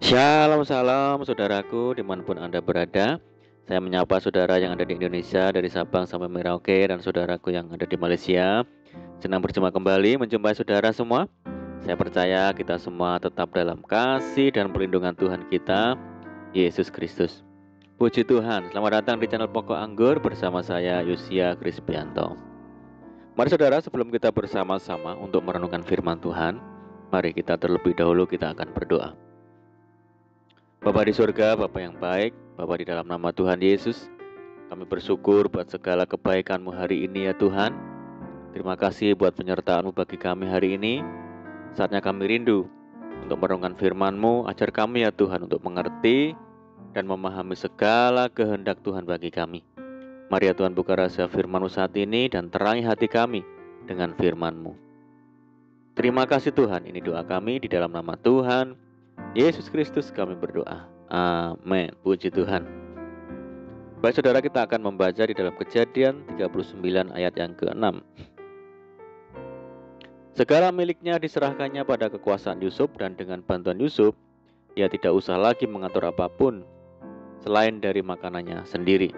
Shalom salam saudaraku dimanapun Anda berada. Saya menyapa saudara yang ada di Indonesia dari Sabang sampai Merauke dan saudaraku yang ada di Malaysia. Senang berjumpa kembali menjumpai saudara semua. Saya percaya kita semua tetap dalam kasih dan perlindungan Tuhan kita, Yesus Kristus. Puji Tuhan, selamat datang di channel Pokok Anggur bersama saya Yusia Krispianto. Mari saudara, sebelum kita bersama-sama untuk merenungkan firman Tuhan, mari kita terlebih dahulu kita akan berdoa. Bapa di surga, Bapa yang baik, Bapa di dalam nama Tuhan Yesus, kami bersyukur buat segala kebaikan-Mu hari ini ya Tuhan. Terima kasih buat penyertaan-Mu bagi kami hari ini. Saatnya kami rindu untuk merenungkan firman-Mu, ajar kami ya Tuhan untuk mengerti dan memahami segala kehendak Tuhan bagi kami. Mari ya Tuhan buka rahasia firman-Mu saat ini dan terangi hati kami dengan firman-Mu. Terima kasih Tuhan, ini doa kami di dalam nama Tuhan Yesus Kristus kami berdoa. Amin. Puji Tuhan. Baik saudara, kita akan membaca di dalam Kejadian 39 ayat yang ke-6. Segala miliknya diserahkannya pada kekuasaan Yusuf, dan dengan bantuan Yusuf ia tidak usah lagi mengatur apapun selain dari makanannya sendiri.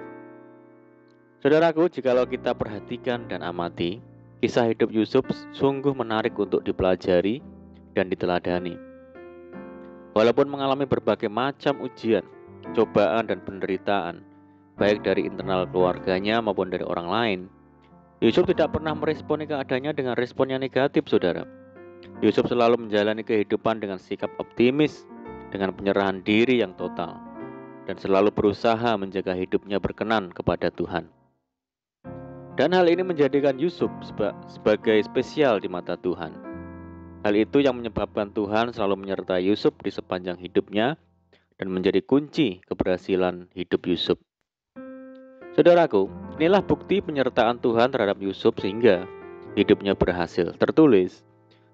Saudaraku, jikalau kita perhatikan dan amati, kisah hidup Yusuf sungguh menarik untuk dipelajari dan diteladani. Walaupun mengalami berbagai macam ujian, cobaan, dan penderitaan, baik dari internal keluarganya maupun dari orang lain, Yusuf tidak pernah meresponi keadaannya dengan respon yang negatif, saudara. Yusuf selalu menjalani kehidupan dengan sikap optimis, dengan penyerahan diri yang total, dan selalu berusaha menjaga hidupnya berkenan kepada Tuhan. Dan hal ini menjadikan Yusuf sebagai spesial di mata Tuhan. Hal itu yang menyebabkan Tuhan selalu menyertai Yusuf di sepanjang hidupnya dan menjadi kunci keberhasilan hidup Yusuf. Saudaraku, inilah bukti penyertaan Tuhan terhadap Yusuf sehingga hidupnya berhasil. Tertulis,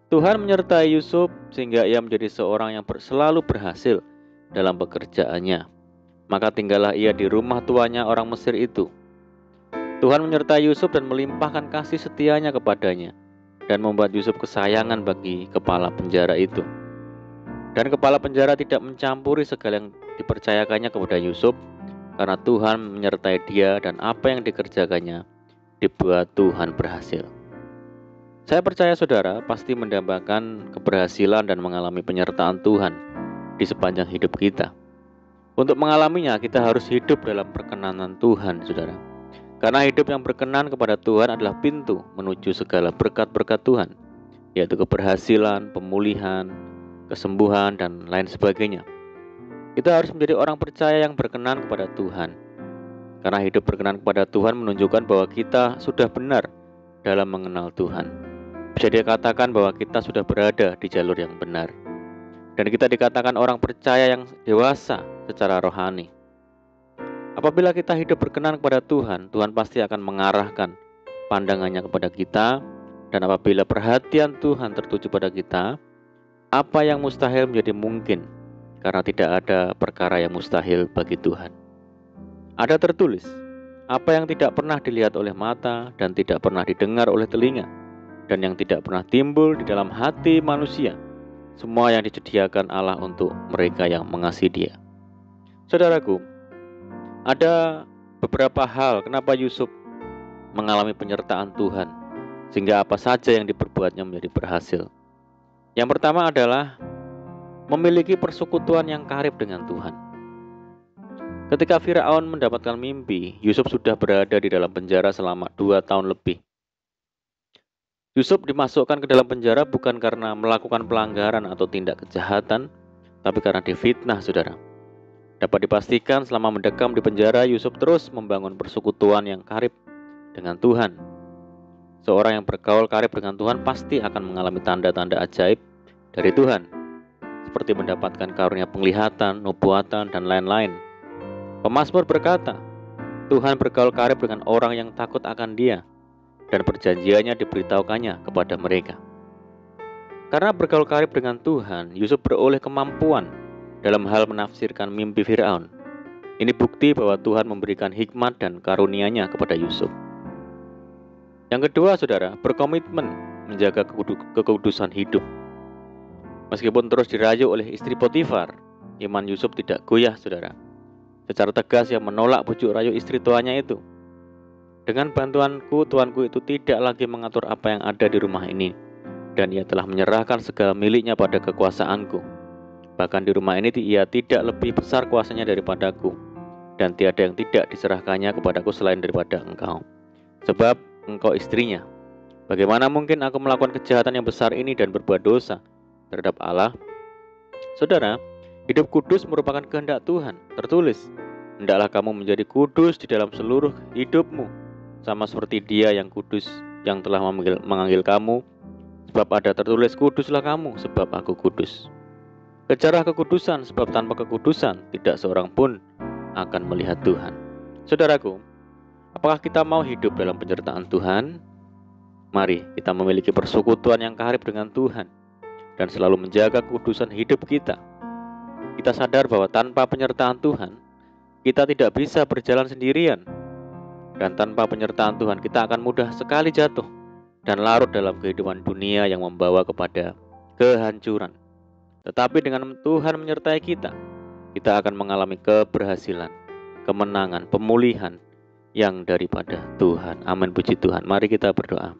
Tuhan menyertai Yusuf sehingga ia menjadi seorang yang selalu berhasil dalam pekerjaannya. Maka tinggallah ia di rumah tuannya orang Mesir itu. Tuhan menyertai Yusuf dan melimpahkan kasih setianya kepadanya, dan membuat Yusuf kesayangan bagi kepala penjara itu. Dan kepala penjara tidak mencampuri segala yang dipercayakannya kepada Yusuf, karena Tuhan menyertai dia dan apa yang dikerjakannya dibuat Tuhan berhasil. Saya percaya saudara pasti mendapatkan keberhasilan dan mengalami penyertaan Tuhan di sepanjang hidup kita. Untuk mengalaminya kita harus hidup dalam perkenanan Tuhan, saudara. Karena hidup yang berkenan kepada Tuhan adalah pintu menuju segala berkat-berkat Tuhan, yaitu keberhasilan, pemulihan, kesembuhan, dan lain sebagainya. Kita harus menjadi orang percaya yang berkenan kepada Tuhan. Karena hidup berkenan kepada Tuhan menunjukkan bahwa kita sudah benar dalam mengenal Tuhan. Bisa dikatakan bahwa kita sudah berada di jalur yang benar. Dan kita dikatakan orang percaya yang dewasa secara rohani. Apabila kita hidup berkenan kepada Tuhan, Tuhan pasti akan mengarahkan pandangannya kepada kita. Dan apabila perhatian Tuhan tertuju pada kita, apa yang mustahil menjadi mungkin, karena tidak ada perkara yang mustahil bagi Tuhan. Ada tertulis, apa yang tidak pernah dilihat oleh mata dan tidak pernah didengar oleh telinga, dan yang tidak pernah timbul di dalam hati manusia, semua yang disediakan Allah untuk mereka yang mengasihi Dia. Saudaraku, ada beberapa hal kenapa Yusuf mengalami penyertaan Tuhan, sehingga apa saja yang diperbuatnya menjadi berhasil. Yang pertama adalah memiliki persekutuan yang karib dengan Tuhan. Ketika Firaun mendapatkan mimpi, Yusuf sudah berada di dalam penjara selama 2 tahun lebih. Yusuf dimasukkan ke dalam penjara bukan karena melakukan pelanggaran atau tindak kejahatan, tapi karena difitnah, saudara. Dapat dipastikan selama mendekam di penjara, Yusuf terus membangun persekutuan yang karib dengan Tuhan. Seorang yang bergaul karib dengan Tuhan pasti akan mengalami tanda-tanda ajaib dari Tuhan, seperti mendapatkan karunia penglihatan, nubuatan, dan lain-lain. Pemazmur berkata, Tuhan bergaul karib dengan orang yang takut akan Dia, dan perjanjiannya diberitahukannya kepada mereka. Karena bergaul karib dengan Tuhan, Yusuf beroleh kemampuan dalam hal menafsirkan mimpi Firaun. Ini bukti bahwa Tuhan memberikan hikmat dan karunia-Nya kepada Yusuf. Yang kedua, saudara, berkomitmen menjaga kekudusan hidup. Meskipun terus dirayu oleh istri Potifar, iman Yusuf tidak goyah, saudara. Secara tegas ia menolak bujuk rayu istri tuannya itu. Dengan bantuanku, tuanku itu tidak lagi mengatur apa yang ada di rumah ini, dan ia telah menyerahkan segala miliknya pada kekuasaanku. Bahkan di rumah ini ia tidak lebih besar kuasanya daripadaku, dan tiada yang tidak diserahkannya kepadaku selain daripada engkau, sebab engkau istrinya. Bagaimana mungkin aku melakukan kejahatan yang besar ini dan berbuat dosa terhadap Allah? Saudara, hidup kudus merupakan kehendak Tuhan. Tertulis, hendaklah kamu menjadi kudus di dalam seluruh hidupmu, sama seperti Dia yang kudus yang telah memanggil kamu. Sebab ada tertulis, kuduslah kamu, sebab aku kudus. Kejarlah kekudusan, sebab tanpa kekudusan tidak seorang pun akan melihat Tuhan. Saudaraku, apakah kita mau hidup dalam penyertaan Tuhan? Mari kita memiliki persekutuan yang karib dengan Tuhan dan selalu menjaga kekudusan hidup kita. Kita sadar bahwa tanpa penyertaan Tuhan, kita tidak bisa berjalan sendirian. Dan tanpa penyertaan Tuhan, kita akan mudah sekali jatuh dan larut dalam kehidupan dunia yang membawa kepada kehancuran. Tetapi dengan Tuhan menyertai kita, kita akan mengalami keberhasilan, kemenangan, pemulihan yang daripada Tuhan. Amin, puji Tuhan. Mari kita berdoa.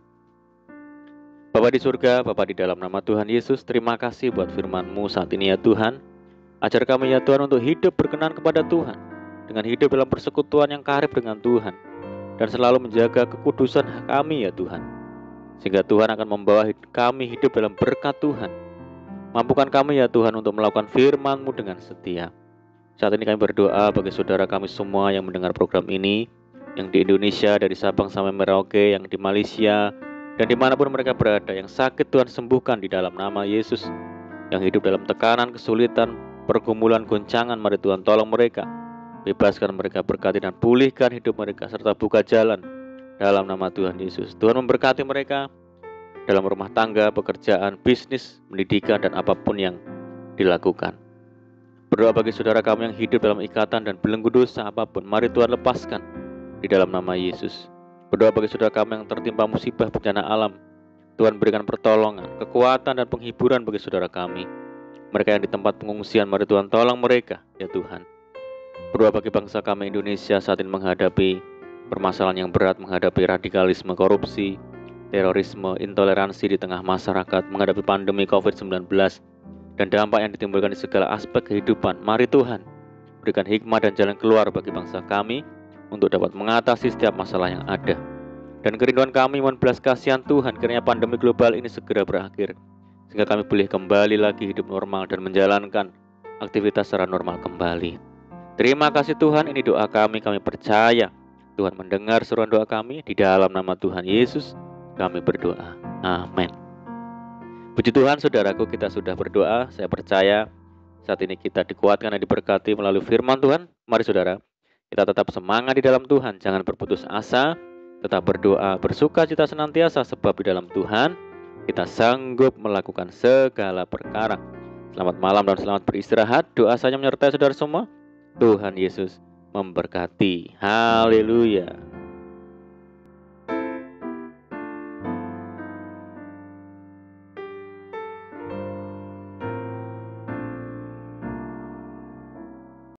Bapa di surga, Bapa di dalam nama Tuhan Yesus, terima kasih buat firman-Mu saat ini ya Tuhan. Ajar kami ya Tuhan untuk hidup berkenan kepada Tuhan, dengan hidup dalam persekutuan yang karib dengan Tuhan, dan selalu menjaga kekudusan kami ya Tuhan. Sehingga Tuhan akan membawa kami hidup dalam berkat Tuhan. Mampukan kami ya Tuhan untuk melakukan firman-Mu dengan setia. Saat ini kami berdoa bagi saudara kami semua yang mendengar program ini, yang di Indonesia dari Sabang sampai Merauke, yang di Malaysia, dan dimanapun mereka berada, yang sakit Tuhan sembuhkan di dalam nama Yesus. Yang hidup dalam tekanan, kesulitan, pergumulan, goncangan, mari Tuhan tolong mereka. Bebaskan mereka, berkati dan pulihkan hidup mereka, serta buka jalan dalam nama Tuhan Yesus. Tuhan memberkati mereka dalam rumah tangga, pekerjaan, bisnis, pendidikan, dan apapun yang dilakukan. Berdoa bagi saudara kami yang hidup dalam ikatan dan belenggu dosa apapun, mari Tuhan lepaskan di dalam nama Yesus. Berdoa bagi saudara kami yang tertimpa musibah bencana alam, Tuhan berikan pertolongan, kekuatan dan penghiburan bagi saudara kami. Mereka yang di tempat pengungsian, mari Tuhan tolong mereka ya Tuhan. Berdoa bagi bangsa kami Indonesia saat ini menghadapi permasalahan yang berat, menghadapi radikalisme, korupsi, terorisme, intoleransi di tengah masyarakat, menghadapi pandemi COVID-19 dan dampak yang ditimbulkan di segala aspek kehidupan. Mari Tuhan berikan hikmah dan jalan keluar bagi bangsa kami untuk dapat mengatasi setiap masalah yang ada. Dan kerinduan kami mohon belas kasihan Tuhan, kiranya pandemi global ini segera berakhir, sehingga kami boleh kembali lagi hidup normal dan menjalankan aktivitas secara normal kembali. Terima kasih Tuhan, ini doa kami percaya Tuhan mendengar seruan doa kami. Di dalam nama Tuhan Yesus kami berdoa, amin. Puji Tuhan, saudaraku, kita sudah berdoa. Saya percaya saat ini kita dikuatkan dan diberkati melalui firman Tuhan. Mari saudara, kita tetap semangat di dalam Tuhan, jangan berputus asa, tetap berdoa, bersuka cita senantiasa, sebab di dalam Tuhan kita sanggup melakukan segala perkara. Selamat malam dan selamat beristirahat. Doa saya menyertai saudara semua. Tuhan Yesus memberkati. Haleluya.